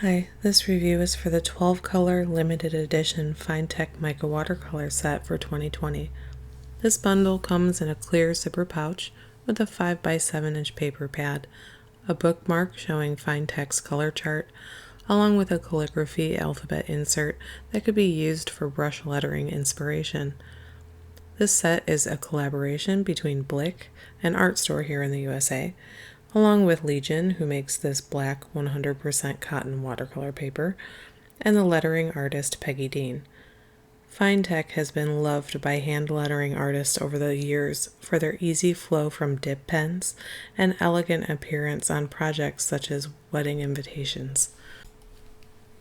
Hi, this review is for the 12 color limited edition Finetec mica watercolor set for 2020. This bundle comes in a clear zipper pouch with a 5x7-inch paper pad, a bookmark showing Finetec's color chart, along with a calligraphy alphabet insert that could be used for brush lettering inspiration. This set is a collaboration between Blick, an art store here in the USA, along with Legion, who makes this black 100% cotton watercolor paper, and the lettering artist Peggy. Fine Tec has been loved by hand lettering artists over the years for their easy flow from dip pens and elegant appearance on projects such as wedding invitations.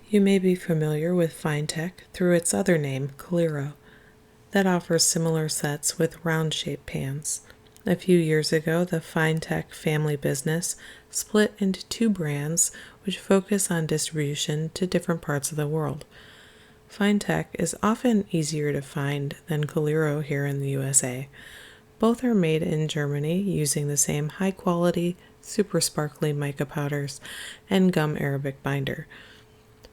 You may be familiar with Fine Tec through its other name, Coliro, that offers similar sets with round-shaped pans. A few years ago, the Finetec family business split into two brands which focus on distribution to different parts of the world. Finetec is often easier to find than Coliro here in the USA. Both are made in Germany using the same high-quality, super sparkly mica powders and gum Arabic binder.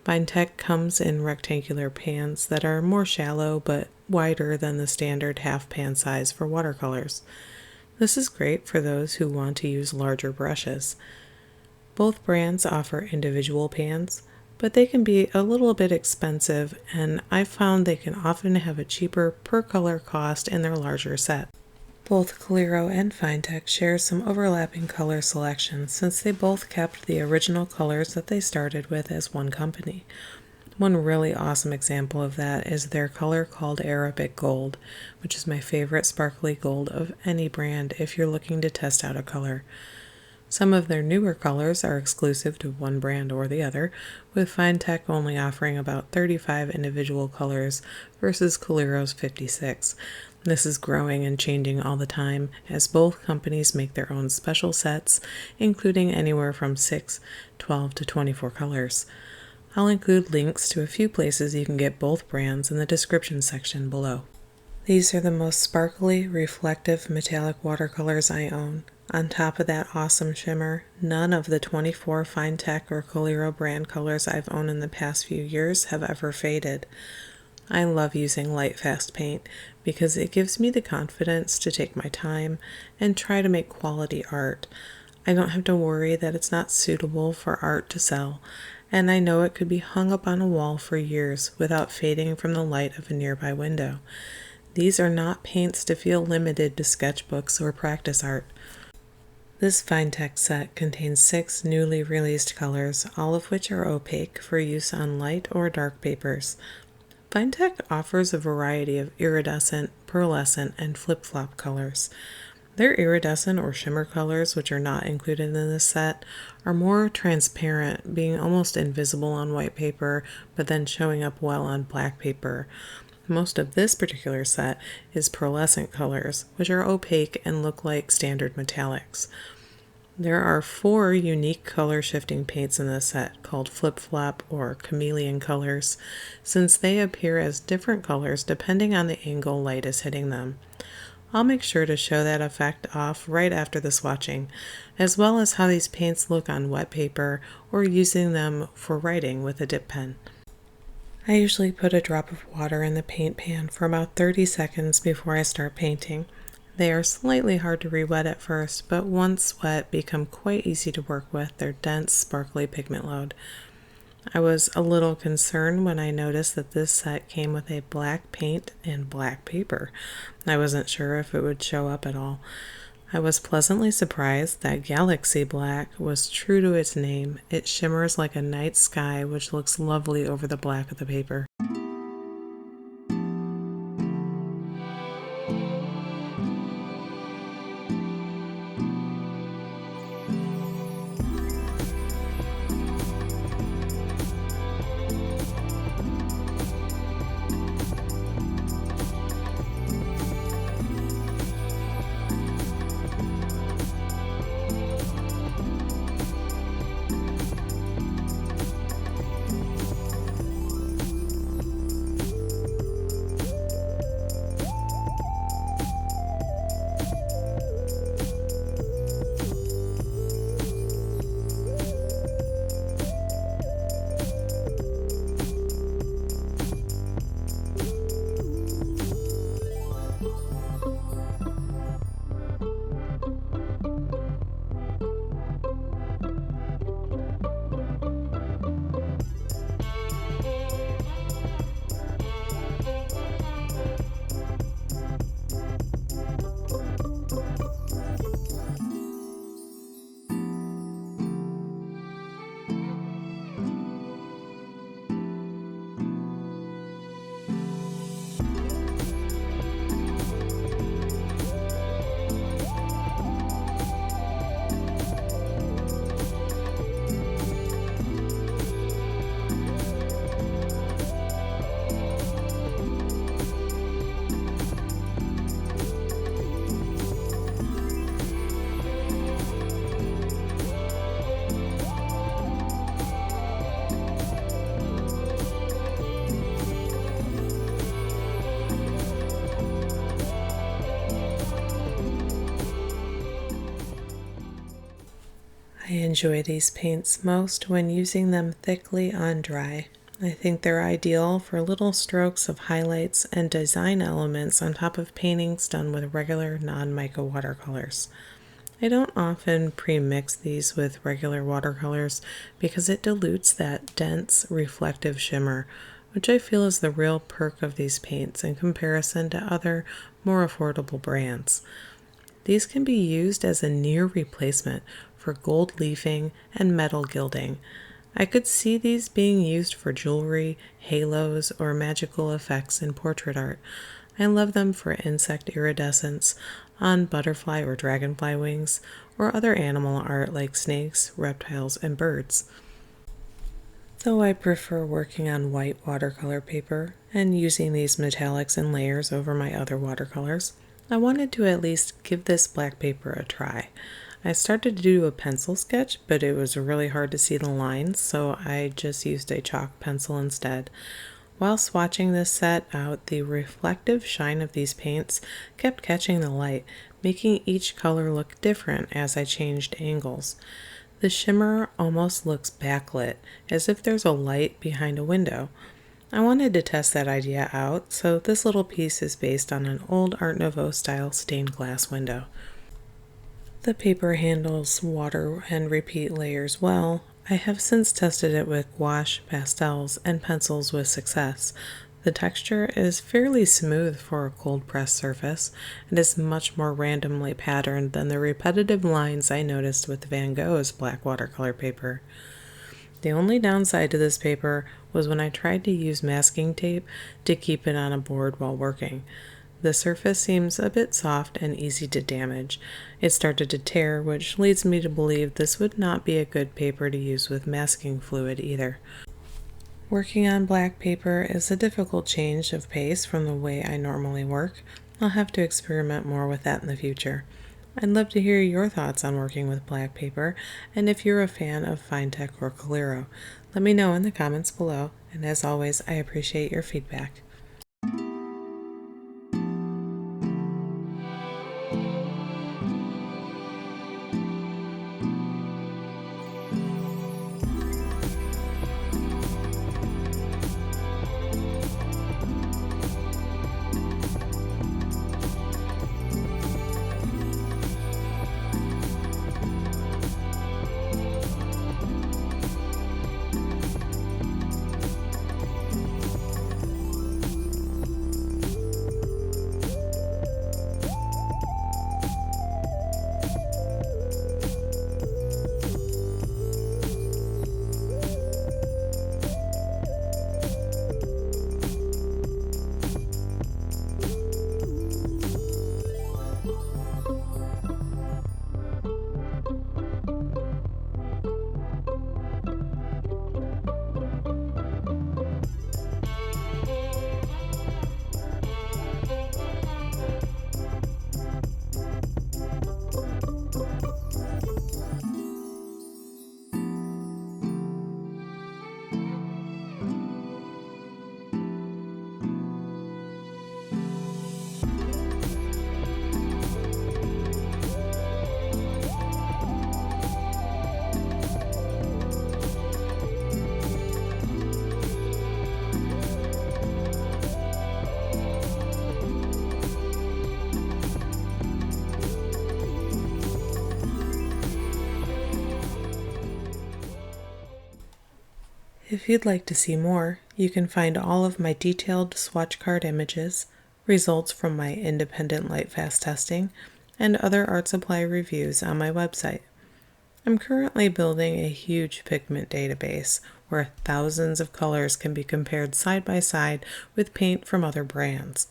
Finetec comes in rectangular pans that are more shallow but wider than the standard half pan size for watercolors. This is great for those who want to use larger brushes. Both brands offer individual pans, but they can be a little bit expensive, and I've found they can often have a cheaper per color cost in their larger set. Both Coliro and Finetec share some overlapping color selections since they both kept the original colors that they started with as one company. One really awesome example of that is their color called Arabic Gold, which is my favorite sparkly gold of any brand if you're looking to test out a color. Some of their newer colors are exclusive to one brand or the other, with Finetec only offering about 35 individual colors versus Coliro's 56. This is growing and changing all the time as both companies make their own special sets, including anywhere from 6, 12 to 24 colors. I'll include links to a few places you can get both brands in the description section below. These are the most sparkly, reflective metallic watercolors I own. On top of that awesome shimmer, none of the 24 Finetec or Coliro brand colors I've owned in the past few years have ever faded. I love using light fast paint because it gives me the confidence to take my time and try to make quality art. I don't have to worry that it's not suitable for art to sell, and I know it could be hung up on a wall for years without fading from the light of a nearby window. These are not paints to feel limited to sketchbooks or practice art. This Finetec set contains 6 newly released colors, all of which are opaque for use on light or dark papers. Finetec offers a variety of iridescent, pearlescent, and flip-flop colors. Their iridescent or shimmer colors, which are not included in this set, are more transparent, being almost invisible on white paper, but then showing up well on black paper. Most of this particular set is pearlescent colors, which are opaque and look like standard metallics. There are 4 unique color shifting paints in this set called flip-flop or chameleon colors, since they appear as different colors depending on the angle light is hitting them. I'll make sure to show that effect off right after the swatching, as well as how these paints look on wet paper or using them for writing with a dip pen. I usually put a drop of water in the paint pan for about 30 seconds before I start painting. They are slightly hard to re-wet at first, but once wet become quite easy to work with their dense, sparkly pigment load. I was a little concerned when I noticed that this set came with a black paint and black paper. I wasn't sure if it would show up at all. I was pleasantly surprised that Galaxy Black was true to its name. It shimmers like a night sky, which looks lovely over the black of the paper. I enjoy these paints most when using them thickly on dry. I think they're ideal for little strokes of highlights and design elements on top of paintings done with regular non-mica watercolors. I don't often pre-mix these with regular watercolors because it dilutes that dense, reflective shimmer, which I feel is the real perk of these paints in comparison to other, more affordable brands. These can be used as a near replacement for gold leafing and metal gilding. I could see these being used for jewelry, halos, or magical effects in portrait art. I love them for insect iridescence on butterfly or dragonfly wings, or other animal art like snakes, reptiles, and birds. Though I prefer working on white watercolor paper and using these metallics and layers over my other watercolors, I wanted to at least give this black paper a try. I started to do a pencil sketch, but it was really hard to see the lines, so I just used a chalk pencil instead. While swatching this set out, the reflective shine of these paints kept catching the light, making each color look different as I changed angles. The shimmer almost looks backlit, as if there's a light behind a window. I wanted to test that idea out, so this little piece is based on an old Art Nouveau style stained glass window. The paper handles water and repeat layers well. I have since tested it with gouache, pastels, and pencils with success. The texture is fairly smooth for a cold pressed surface and is much more randomly patterned than the repetitive lines I noticed with Van Gogh's black watercolor paper. The only downside to this paper was when I tried to use masking tape to keep it on a board while working. The surface seems a bit soft and easy to damage. It started to tear, which leads me to believe this would not be a good paper to use with masking fluid either. Working on black paper is a difficult change of pace from the way I normally work. I'll have to experiment more with that in the future. I'd love to hear your thoughts on working with black paper, and if you're a fan of Fine Tec or Coliro. Let me know in the comments below, and as always, I appreciate your feedback. If you'd like to see more, you can find all of my detailed swatch card images, results from my independent Lightfast testing, and other art supply reviews on my website. I'm currently building a huge pigment database where thousands of colors can be compared side by side with paint from other brands.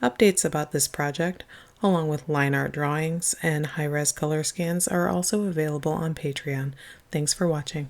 Updates about this project, along with line art drawings and high-res color scans, are also available on Patreon. Thanks for watching.